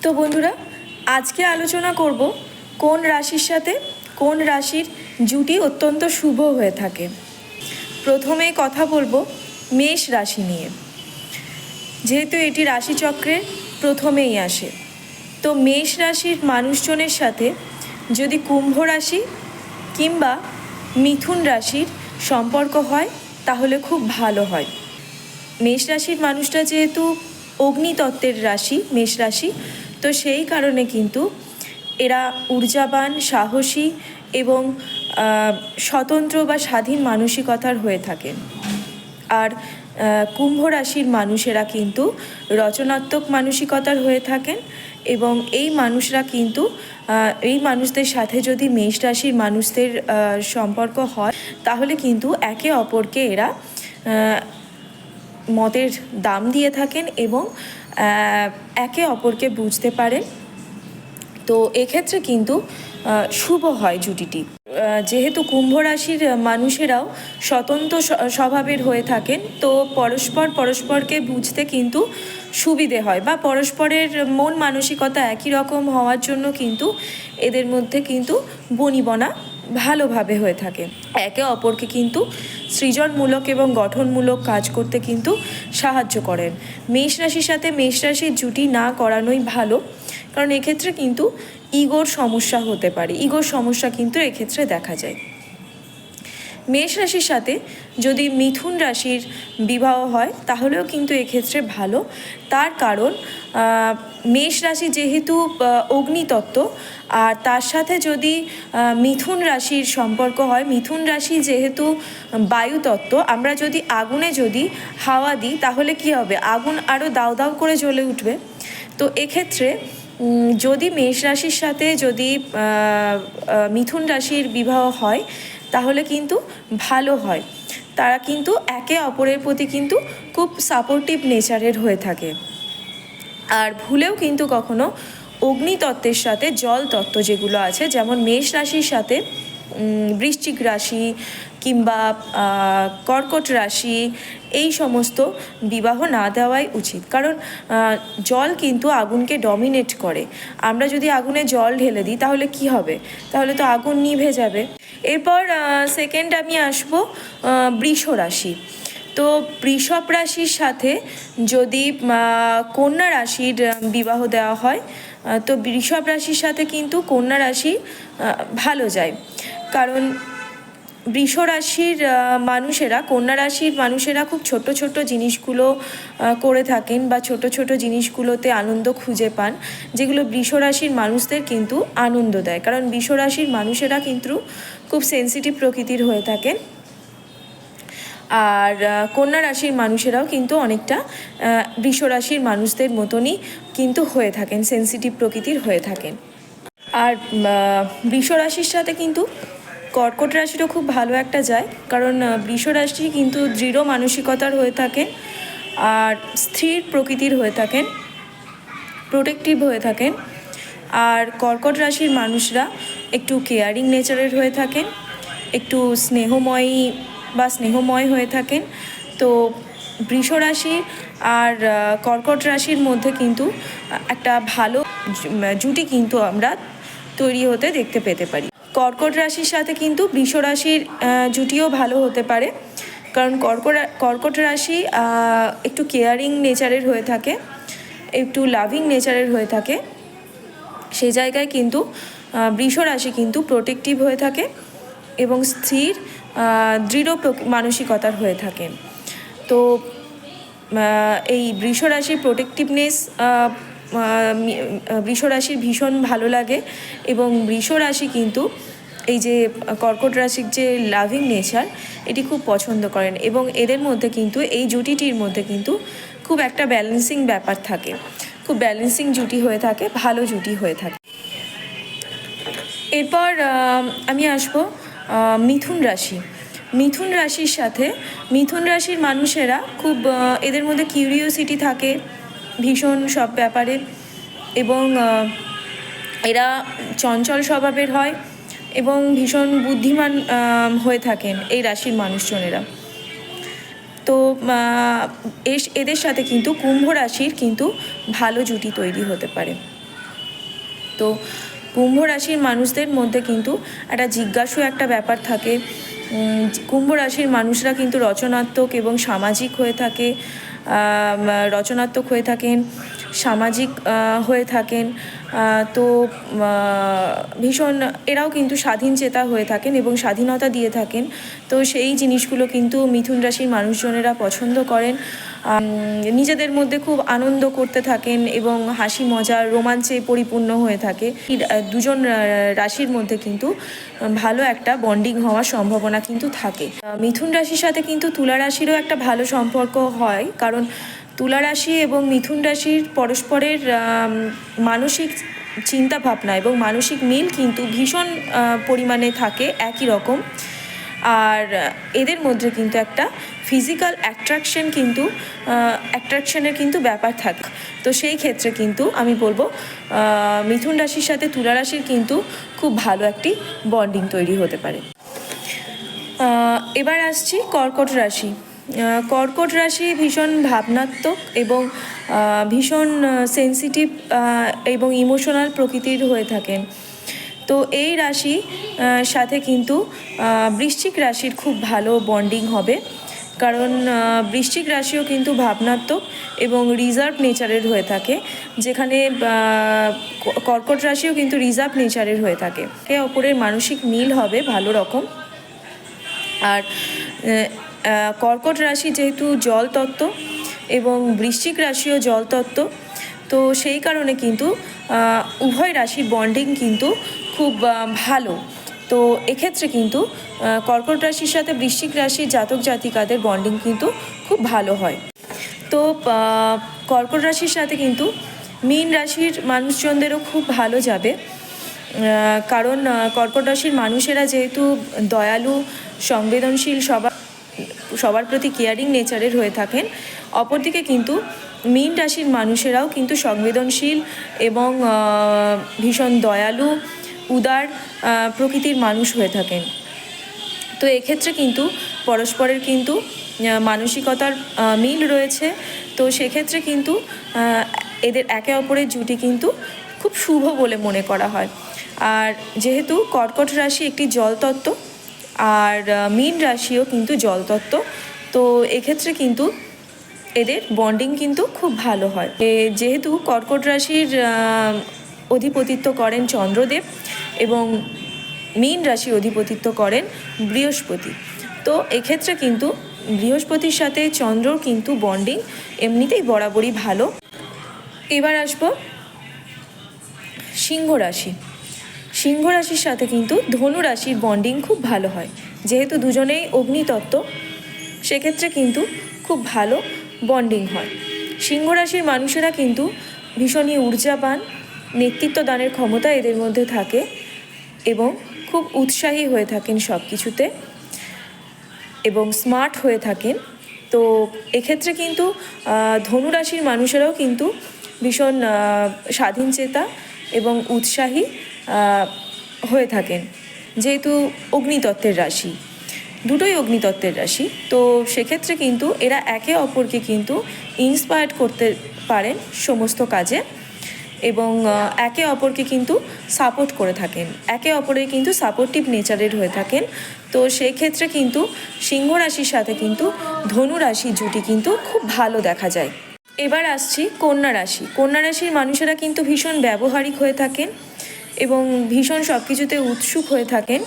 তো বন্ধুরা, আজকে আলোচনা করব কোন রাশির সাথে কোন রাশির জুটি অত্যন্ত শুভ হয়ে থাকে। প্রথমে কথা বলবো মেষ রাশি নিয়ে, যেহেতু এটি রাশিচক্রের প্রথমেই আসে। তো মেষ রাশির মানুষজনের সাথে যদি কুম্ভ রাশি কিংবা মিথুন রাশির সম্পর্ক হয় তাহলে খুব ভালো হয়। মেষ রাশির মানুষটা যেহেতু অগ্নিতত্ত্বের রাশি মেষ রাশি, তো সেই কারণে কিন্তু এরা ঊর্জাবান, সাহসী এবং স্বতন্ত্র বা স্বাধীন মানসিকতার হয়ে থাকেন। আর কুম্ভ রাশির মানুষেরা কিন্তু রচনাত্মক মানসিকতার হয়ে থাকেন এবং এই মানুষরা কিন্তু এই মানুষদের সাথে যদি মেষ রাশির মানুষদের সম্পর্ক হয় তাহলে কিন্তু একে অপরকে এরা মতের দাম দিয়ে থাকেন এবং একে অপরকে বুঝতে পারেন। তো এক্ষেত্রে কিন্তু শুভ হয় জুটিটি। যেহেতু কুম্ভ রাশির মানুষেরাও স্বতন্ত্র স্বভাবের হয়ে থাকেন, তো পরস্পরকে বুঝতে কিন্তু সুবিধে হয় বা পরস্পরের মন মানসিকতা একই রকম হওয়ার জন্য কিন্তু এদের মধ্যে কিন্তু বনিবনা ভালোভাবে হয়ে থাকে। একে অপরকে কিন্তু সৃজনমূলক এবং গঠনমূলক কাজ করতে কিন্তু সাহায্য করেন। মেষ রাশির সাথে মেষ রাশির জুটি না করানোই ভালো, কারণ এক্ষেত্রে কিন্তু ইগোর সমস্যা হতে পারে। ইগোর সমস্যা কিন্তু এক্ষেত্রে দেখা যায়। মেষ রাশির সাথে যদি মিথুন রাশির বিবাহ হয় তাহলেও কিন্তু এক্ষেত্রে ভালো। তার কারণ মেষ রাশি যেহেতু অগ্নিতত্ত্ব, আর তার সাথে যদি মিথুন রাশির সম্পর্ক হয়, মিথুন রাশি যেহেতু বায়ুতত্ত্ব, আমরা যদি আগুনে যদি হাওয়া দিই তাহলে কি হবে, আগুন আরও দাউ দাউ করে জ্বলে উঠবে। তো এক্ষেত্রে যদি মেষ রাশির সাথে যদি মিথুন রাশির বিবাহ হয় তাহলে কিন্তু ভালো হয়। তারা কিন্তু একে অপরের প্রতি কিন্তু খুব সাপোর্টিভ নেচারের হয়ে থাকে। আর ভুলেও কিন্তু কখনো অগ্নিতত্ত্বের সাথে জল তত্ত্ব যেগুলো আছে, যেমন মেষ রাশির সাথে বৃশ্চিক রাশি কিংবা কর্কট রাশি, এই সমস্ত বিবাহ না দেওয়াই উচিত। কারণ জল কিন্তু আগুনকে ডমিনেট করে। আমরা যদি আগুনে জল ঢেলে দিই তাহলে কি হবে, তাহলে তো আগুন নিভে যাবে। এরপর সেকেন্ড আমি আসবো বৃষ রাশি। তো বৃষভ রাশির সাথে যদি কন্যা রাশির বিবাহ দেওয়া হয় তো বৃষভ রাশির সাথে কিন্তু কন্যা রাশি ভালো যায়। কারণ বৃষ রাশির মানুষেরা, কন্যা রাশির মানুষেরা খুব ছোট ছোট জিনিসগুলো করে থাকেন বা ছোট ছোট জিনিসগুলোতে আনন্দ খুঁজে পান, যেগুলো বৃষ রাশির মানুষদের কিন্তু আনন্দ দেয়। কারণ বৃষ রাশির মানুষেরা কিন্তু খুব সেন্সিটিভ প্রকৃতির হয়ে থাকেন। আর কন্যা রাশির মানুষেরাও কিন্তু অনেকটা বৃষ রাশির মানুষদের মতনই কিন্তু হয়ে থাকেন, সেন্সিটিভ প্রকৃতির হয়ে থাকেন। আর বৃষ রাশির সাথে কিন্তু কর্কট রাশিরও খুব ভালো একটা যায়, কারণ বৃষ রাশি কিন্তু দৃঢ় মানসিকতার হয়ে থাকেন আর স্থির প্রকৃতির হয়ে থাকেন, প্রোটেক্টিভ হয়ে থাকেন। আর কর্কট রাশির মানুষরা একটু কেয়ারিং নেচারের হয়ে থাকেন, একটু স্নেহময় হয়ে থাকেন। তো বৃষ রাশি আর কর্কট রাশির মধ্যে কিন্তু একটা ভালো জুটি কিন্তু আমরা তৈরি হতে দেখতে পেতে পারি। কর্কট রাশির সাথে কিন্তু বৃষ রাশির জুটিও ভালো হতে পারে, কারণ কর্কট রাশি একটু কেয়ারিং নেচারের হয়ে থাকে, একটু লাভিং নেচারের হয়ে থাকে। সেই জায়গায় কিন্তু বৃষ রাশি কিন্তু প্রোটেক্টিভ হয়ে থাকে এবং স্থির দৃঢ় মানসিকতার হয়ে থাকেন। তো এই বৃষ রাশির প্রোটেক্টিভনেস বৃষ রাশির ভীষণ ভালো লাগে এবং বৃষ রাশি কিন্তু এই যে কর্কট রাশির যে লাভিং নেচার, এটি খুব পছন্দ করেন এবং এদের মধ্যে কিন্তু এই জুটিটির মধ্যে কিন্তু খুব একটা ব্যালেন্সিং ব্যাপার থাকে, খুব ব্যালেন্সিং জুটি হয়ে থাকে, ভালো জুটি হয়ে থাকে। এরপর আমি আসবো মিথুন রাশি। মিথুন রাশির সাথে মিথুন রাশির মানুষেরা খুব এদের মধ্যে কিউরিওসিটি থাকে ভীষণ সব ব্যাপারে এবং এরা চঞ্চল স্বভাবের হয় এবং ভীষণ বুদ্ধিমান হয়ে থাকেন এই রাশির মানুষজনেরা। তো এদের সাথে কিন্তু কুম্ভ রাশির কিন্তু ভালো জুটি তৈরি হতে পারে। তো কুম্ভ রাশির মানুষদের মধ্যে কিন্তু একটা জিজ্ঞাসু একটা ব্যাপার থাকে। কুম্ভ রাশির মানুষরা কিন্তু রচনাত্মক এবং সামাজিক হয়ে থাকে, রচনাত্মক হয়ে থাকেন, সামাজিক হয়ে থাকেন। তো ভীষণ এরাও কিন্তু স্বাধীন চেতা হয়ে থাকেন এবং স্বাধীনতা দিয়ে থাকেন। তো সেই জিনিসগুলো কিন্তু মিথুন রাশির মানুষজনেরা পছন্দ করেন। নিজেদের মধ্যে খুব আনন্দ করতে থাকেন এবং হাসি মজা রোমাঞ্চে পরিপূর্ণ হয়ে থাকে। দুজন রাশির মধ্যে কিন্তু ভালো একটা বন্ডিং হওয়ার সম্ভাবনা কিন্তু থাকে। মিথুন রাশির সাথে কিন্তু তুলা রাশিরও একটা ভালো সম্পর্ক হয়, কারণ তুলা রাশি এবং মিথুন রাশির পরস্পরের মানসিক চিন্তা ভাবনা এবং মানসিক মিল কিন্তু ভীষণ পরিমাণে থাকে একই রকম। আর এদের মধ্যে কিন্তু একটা ফিজিক্যাল অ্যাট্রাকশনের কিন্তু ব্যাপার থাকে। তো সেই ক্ষেত্রে কিন্তু আমি বলবো মিথুন রাশির সাথে তুলা রাশির কিন্তু খুব ভালো একটি বন্ডিং তৈরি হতে পারে। এবার আসছি কর্কট রাশি। কর্কট রাশি ভীষণ ভাবনাত্মক এবং ভীষণ সেন্সিটিভ এবং ইমোশনাল প্রকৃতির হয়ে থাকেন। তো এই রাশি সাথে কিন্তু বৃশ্চিক রাশির খুব ভালো বন্ডিং হবে, কারণ বৃশ্চিক রাশিও কিন্তু ভাবনাত্মক এবং রিজার্ভ নেচারের হয়ে থাকে, যেখানে কর্কট রাশিও কিন্তু রিজার্ভ নেচারের হয়ে থাকে। একে অপরের মানসিক মিল হবে ভালো রকম। আর কর্কট রাশি যেহেতু জল তত্ত্ব এবং বৃশ্চিক রাশিও জল তত্ত্ব, তো সেই কারণে কিন্তু উভয় রাশির বন্ডিং কিন্তু খুব ভালো। তো এক্ষেত্রে কিন্তু কর্কট রাশির সাথে বৃশ্চিক রাশির জাতক জাতিকাদের বন্ডিং কিন্তু খুব ভালো হয়। তো কর্কট রাশির সাথে কিন্তু মীন রাশির মানুষজনদেরও খুব ভালো যাবে, কারণ কর্কট রাশির মানুষেরা যেহেতু দয়ালু, সংবেদনশীল, সবার প্রতি কেয়ারিং নেচারের হয়ে থাকেন। অপরদিকে কিন্তু মীন রাশির মানুষেরাও কিন্তু সংবেদনশীল এবং ভীষণ দয়ালু, উদার প্রকৃতির মানুষ হয়ে থাকেন। তো এক্ষেত্রে কিন্তু পরস্পরের কিন্তু মানসিকতার মিল রয়েছে। তো সেক্ষেত্রে কিন্তু এদের একে অপরের জুটি কিন্তু খুব শুভ বলে মনে করা হয়। আর যেহেতু কর্কট রাশি একটি জলতত্ত্ব আর মীন রাশিও কিন্তু জলতত্ত্ব, তো এক্ষেত্রে কিন্তু এদের বন্ডিং কিন্তু খুব ভালো হয়। যেহেতু কর্কট রাশির অধিপতিত্ব করেন চন্দ্রদেব এবং মীন রাশি অধিপতিত্ব করেন বৃহস্পতি, তো এক্ষেত্রে কিন্তু বৃহস্পতির সাথে চন্দ্রর কিন্তু বন্ডিং এমনিতেই বরাবরই ভালো। এবার আসবো সিংহ রাশি। সিংহ রাশির সাথে কিন্তু ধনু রাশির বন্ডিং খুব ভালো হয়, যেহেতু দুজনেই অগ্নিতত্ত্ব, সেক্ষেত্রে কিন্তু খুব ভালো বন্ডিং হয়। সিংহ রাশির মানুষেরা কিন্তু ভীষণই ঊর্জাবান, নেতৃত্ব দানের ক্ষমতা এদের মধ্যে থাকে এবং খুব উৎসাহী হয়ে থাকেন সব কিছুতে এবং স্মার্ট হয়ে থাকেন। তো এক্ষেত্রে কিন্তু ধনু রাশির মানুষেরাও কিন্তু ভীষণ স্বাধীনচেতা এবং উৎসাহী হয়ে থাকেন, যেহেতু অগ্নিতত্ত্বের রাশি, দুটোই অগ্নিতত্ত্বের রাশি। তো সেক্ষেত্রে কিন্তু এরা একে অপরকে কিন্তু ইন্সপায়ার্ড করতে পারেন সমস্ত কাজে এবং একে অপরকে কিন্তু সাপোর্ট করে থাকেন, একে অপরের কিন্তু সাপোর্টিভ নেচারের হয়ে থাকেন। তো সেই ক্ষেত্রে কিন্তু সিংহ রাশির সাথে কিন্তু ধনু রাশির জুটি কিন্তু খুব ভালো দেখা যায়। এবার আসছি কন্যা রাশি। কন্যা রাশির মানুষেরা কিন্তু ভীষণ ব্যবহারিক হয়ে থাকেন এবং ভীষণ সব কিছুতে উৎসুক হয়ে থাকেন।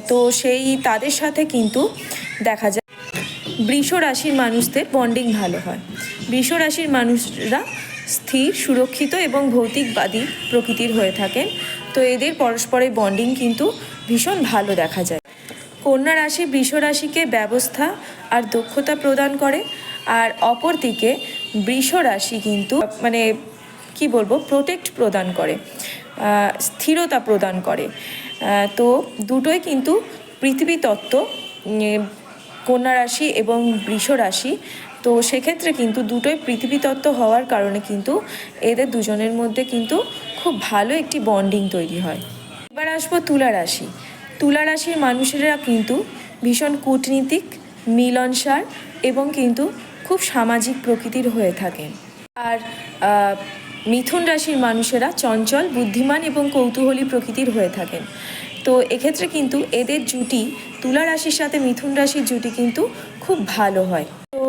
তো তাদের সাথে কিন্তু দেখা যায় বৃষ রাশির মানুষদের বন্ডিং ভালো হয়। বৃষ রাশির মানুষরা স্থির, সুরক্ষিত এবং ভৌতিকবাদী প্রকৃতির হয়ে থাকেন। তো এদের পরস্পরের বন্ডিং কিন্তু ভীষণ ভালো দেখা যায়। কন্যা রাশি বৃষ রাশিকে ব্যবস্থা আর দক্ষতা প্রদান করে, আর অপরদিকে বৃষ রাশি কিন্তু প্রোটেক্ট প্রদান করে, স্থিরতা প্রদান করে। তো দুটোই কিন্তু পৃথিবী তত্ত্ব, কন্যা রাশি এবং বৃষ রাশি। তো সেক্ষেত্রে কিন্তু দুটোই পৃথিবী তত্ত্ব হওয়ার কারণে কিন্তু এদের দুজনের মধ্যে কিন্তু খুব ভালো একটি বন্ডিং তৈরি হয়। এবার আসবো তুলা রাশি। তুলা রাশির মানুষেরা কিন্তু ভীষণ কূটনীতিক, মিলনসার এবং কিন্তু খুব সামাজিক প্রকৃতির হয়ে থাকেন। আর মিথুন রাশির মানুষেরা চঞ্চল, বুদ্ধিমান এবং কৌতূহলী প্রকৃতির হয়ে থাকেন। তো এক্ষেত্রে কিন্তু এদের জুটি তুলা রাশির সাথে মিথুন রাশির জুটি কিন্তু খুব ভালো হয়। তো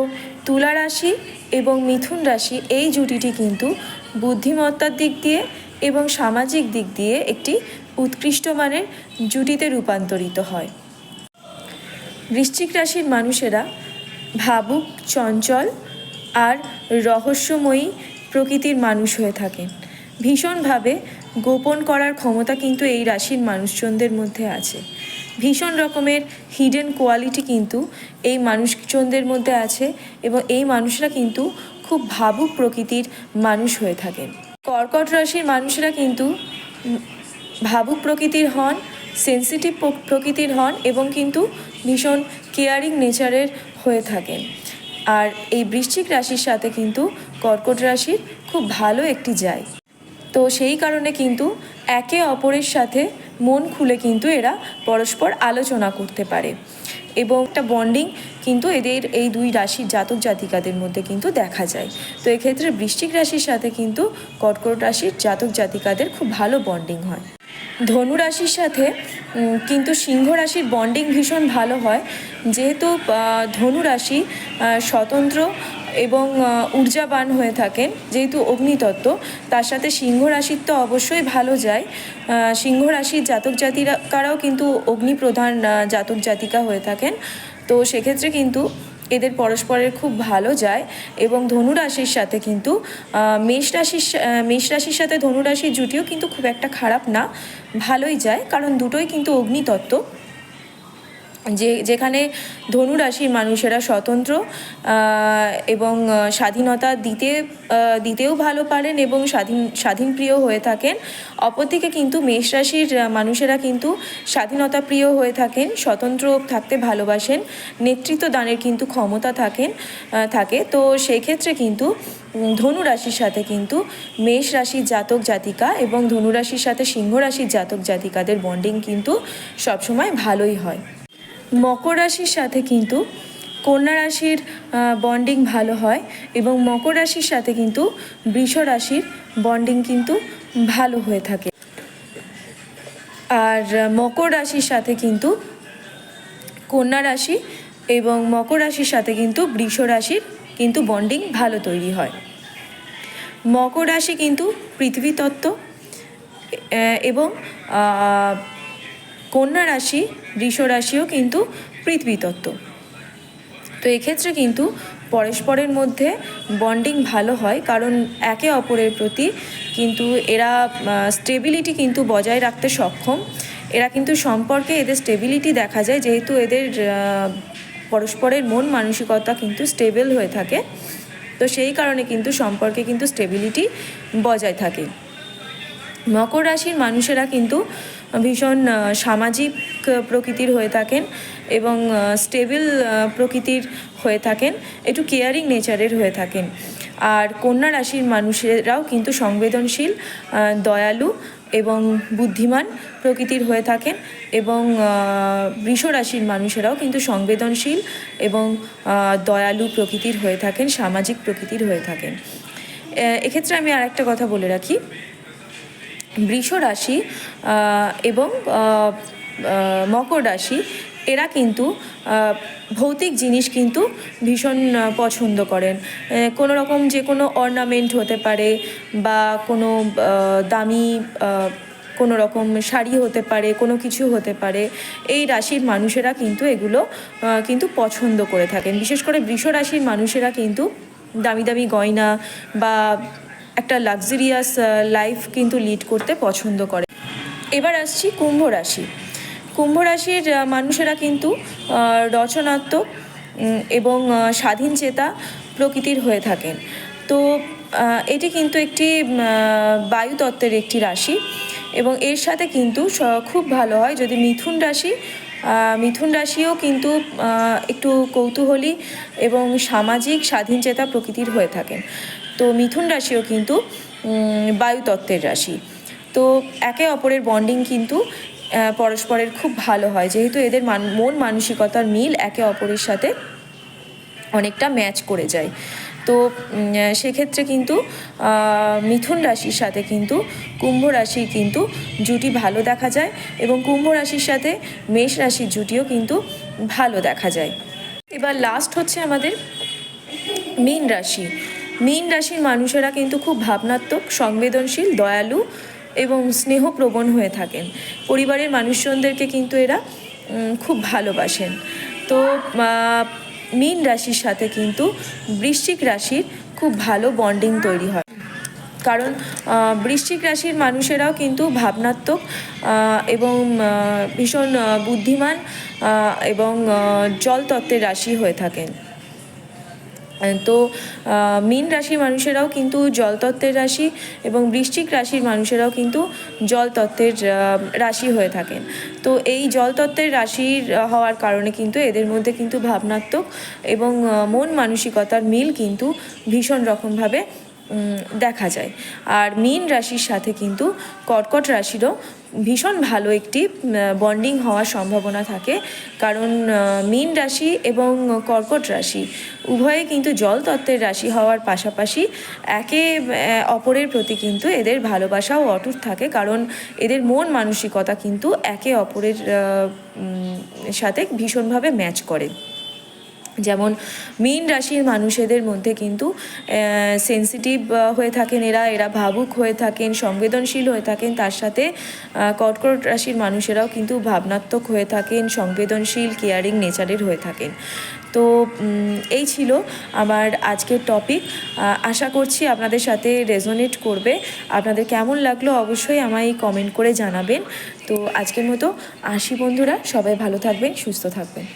তুলা রাশি এবং মিথুন রাশি এই জুটিটি কিন্তু বুদ্ধিমত্তার দিক দিয়ে এবং সামাজিক দিক দিয়ে একটি উৎকৃষ্ট মানের জুটিতে রূপান্তরিত হয়। বৃশ্চিক রাশির মানুষেরা ভাবুক, চঞ্চল আর রহস্যময়ী প্রকৃতির মানুষ হয়ে থাকেন। ভীষণভাবে গোপন করার ক্ষমতা কিন্তু এই রাশির মানুষজনদের মধ্যে আছে। ভীষণ রকমের হিডেন কোয়ালিটি কিন্তু এই মানুষজনদের মধ্যে আছে এবং এই মানুষরা কিন্তু খুব ভাবুক প্রকৃতির মানুষ হয়ে থাকেন। কর্কট রাশির মানুষরা কিন্তু ভাবুক প্রকৃতির হন, সেন্সিটিভ প্রকৃতির হন এবং কিন্তু ভীষণ কেয়ারিং নেচারের হয়ে থাকেন। আর এই বৃশ্চিক রাশির সাথে কিন্তু কর্কট রাশির খুব ভালো একটি যায়। তো সেই কারণে কিন্তু একে অপরের সাথে মন খুলে কিন্তু এরা পরস্পর আলোচনা করতে পারে এবং একটা বন্ডিং কিন্তু এদের এই দুই রাশির জাতক জাতিকাদের মধ্যে কিন্তু দেখা যায়। তো এক্ষেত্রে বৃশ্চিক রাশির সাথে কিন্তু কর্কট রাশির জাতক জাতিকাদের খুব ভালো বন্ডিং হয়। ধনু রাশির সাথে কিন্তু সিংহ রাশির বন্ডিং ভীষণ ভালো হয়, যেহেতু ধনু রাশি স্বতন্ত্র এবং ঊর্জাবান হয়ে থাকেন, যেহেতু অগ্নিতত্ত্ব, তার সাথে সিংহ রাশির তো অবশ্যই ভালো যায়। সিংহ রাশির জাতক জাতিকারাও কিন্তু অগ্নিপ্রধান জাতক জাতিকা হয়ে থাকেন। তো সেক্ষেত্রে কিন্তু এদের পরস্পরের খুব ভালো যায় এবং ধনু রাশির সাথে কিন্তু মেষ রাশির সাথে ধনু রাশির জুটিও কিন্তু খুব একটা খারাপ না, ভালোই যায়, কারণ দুটোই কিন্তু অগ্নিতত্ত্ব। যেখানে ধনু রাশির মানুষেরা স্বতন্ত্র এবং স্বাধীনতা দিতেও ভালো পারেন এবং স্বাধীন প্রিয় হয়ে থাকেন। অপরদিকে কিন্তু মেষ রাশির মানুষেরা কিন্তু স্বাধীনতা প্রিয় হয়ে থাকেন, স্বতন্ত্র থাকতে ভালোবাসেন, নেতৃত্ব দানের কিন্তু ক্ষমতা থাকে। তো সেই ক্ষেত্রে কিন্তু ধনু রাশির সাথে কিন্তু মেষ রাশির জাতক জাতিকা এবং ধনু রাশির সাথে সিংহ রাশির জাতক জাতিকাদের বন্ডিং কিন্তু সবসময় ভালোই হয়। মকর রাশির সাথে কিন্তু কন্যা রাশির বন্ডিং ভালো হয় এবং মকর রাশির সাথে কিন্তু বৃষ রাশির বন্ডিং কিন্তু ভালো হয়ে থাকে। আর মকর রাশির সাথে কিন্তু কন্যা রাশি এবং মকর রাশির সাথে কিন্তু বৃষ রাশির কিন্তু বন্ডিং ভালো তৈরি হয়। মকর রাশি কিন্তু পৃথিবী তত্ত্ব এবং কন্যা রাশি বৃষ রাশিও কিন্তু পৃথিবী তত্ত্ব। তো এক্ষেত্রে কিন্তু পরস্পরের মধ্যে বন্ডিং ভালো হয়, কারণ একে অপরের প্রতি কিন্তু এরা স্টেবিলিটি কিন্তু বজায় রাখতে সক্ষম। এরা কিন্তু সম্পর্কে এদের স্টেবিলিটি দেখা যায়, যেহেতু এদের পরস্পরের মন মানসিকতা কিন্তু স্টেবল হয়ে থাকে। তো সেই কারণে কিন্তু সম্পর্কে কিন্তু স্টেবিলিটি বজায় থাকে। মকর রাশির মানুষেরা কিন্তু ভীষণ সামাজিক প্রকৃতির হয়ে থাকেন এবং স্টেবল প্রকৃতির হয়ে থাকেন, একটু কেয়ারিং নেচারের হয়ে থাকেন। আর কন্যা রাশির মানুষেরাও কিন্তু সংবেদনশীল, দয়ালু এবং বুদ্ধিমান প্রকৃতির হয়ে থাকেন এবং বৃষ রাশির মানুষেরাও কিন্তু সংবেদনশীল এবং দয়ালু প্রকৃতির হয়ে থাকেন, সামাজিক প্রকৃতির হয়ে থাকেন। এক্ষেত্রে আমি আর একটা কথা বলে রাখি, বৃষ রাশি এবং মকর রাশি এরা কিন্তু ভৌতিক জিনিস কিন্তু ভীষণ পছন্দ করেন। কোনো রকম যে কোনো অর্নামেন্ট হতে পারে বা কোনো দামি কোনো রকম শাড়ি হতে পারে, কোনো কিছু হতে পারে, এই রাশির মানুষেরা কিন্তু এগুলো কিন্তু পছন্দ করে থাকেন। বিশেষ করে বৃষ রাশির মানুষেরা কিন্তু দামি দামি গয়না বা একটা লাক্সারিয়াস লাইফ কিন্তু লিড করতে পছন্দ করে। এবার আসছি কুম্ভ রাশি। কুম্ভ রাশির মানুষেরা কিন্তু রচনাত্মক এবং স্বাধীনচেতা প্রকৃতির হয়ে থাকেন। তো এটি কিন্তু একটি বায়ুতত্ত্বের একটি রাশি এবং এর সাথে কিন্তু খুব ভালো হয় যদি মিথুন রাশিও কিন্তু একটু কৌতূহলী এবং সামাজিক স্বাধীনচেতা প্রকৃতির হয়ে থাকেন। তো মিথুন রাশিও কিন্তু বায়ুতত্ত্বের রাশি। তো একে অপরের বন্ডিং কিন্তু পরস্পরের খুব ভালো হয়, যেহেতু এদের মন মানসিকতার মিল একে অপরের সাথে অনেকটা ম্যাচ করে যায়। তো সেক্ষেত্রে কিন্তু মিথুন রাশির সাথে কিন্তু কুম্ভ রাশির কিন্তু জুটি ভালো দেখা যায় এবং কুম্ভ রাশির সাথে মেষ রাশির জুটিও কিন্তু ভালো দেখা যায়। এবার লাস্ট হচ্ছে আমাদের মীন রাশি। মীন রাশির মানুষেরা কিন্তু খুব ভাবনাত্মক, সংবেদনশীল, দয়ালু এবং স্নেহপ্রবণ হয়ে থাকেন। পরিবারের মানুষজনদেরকে কিন্তু এরা খুব ভালোবাসেন। তো মীন রাশির সাথে কিন্তু বৃশ্চিক রাশির খুব ভালো বন্ডিং তৈরি হয়, কারণ বৃশ্চিক রাশির মানুষেরাও কিন্তু ভাবনাত্মক এবং ভীষণ বুদ্ধিমান এবং জলতত্ত্বের রাশি হয়ে থাকেন। তো মীন রাশির মানুষেরাও কিন্তু জলতত্ত্বের রাশি এবং বৃশ্চিক রাশির মানুষেরাও কিন্তু জলতত্ত্বের রাশি হয়ে থাকেন। তো এই জলতত্ত্বের রাশির হওয়ার কারণে কিন্তু এদের মধ্যে কিন্তু ভাবনাত্মক এবং মন মানসিকতার মিল কিন্তু ভীষণ রকমভাবে দেখা যায়। আর মীন রাশির সাথে কিন্তু কর্কট রাশিরও ভীষণ ভালো একটি বন্ডিং হওয়ার সম্ভাবনা থাকে, কারণ মীন রাশি এবং কর্কট রাশি উভয়ে কিন্তু জলতত্ত্বের রাশি হওয়ার পাশাপাশি একে অপরের প্রতি কিন্তু এদের ভালোবাসাও অটুট থাকে, কারণ এদের মন মানসিকতা কিন্তু একে অপরের সাথে ভীষণভাবে ম্যাচ করে। যেমন মীন রাশির মানুষেদের মধ্যে কিন্তু সেন্সিটিভ হয়ে থাকেন, এরা ভাবুক হয়ে থাকেন, সংবেদনশীল হয়ে থাকেন। তার সাথে কর্কট রাশির মানুষেরাও কিন্তু ভাবনাত্মক হয়ে থাকেন, সংবেদনশীল, কেয়ারিং নেচারের হয়ে থাকেন। তো এই ছিল আমার আজকের টপিক। আশা করছি আপনাদের সাথে রেজোনেট করবে। আপনাদের কেমন লাগলো অবশ্যই আমায় কমেন্ট করে জানাবেন। তো আজকের মতো আসি বন্ধুরা, সবাই ভালো থাকবেন, সুস্থ থাকবেন।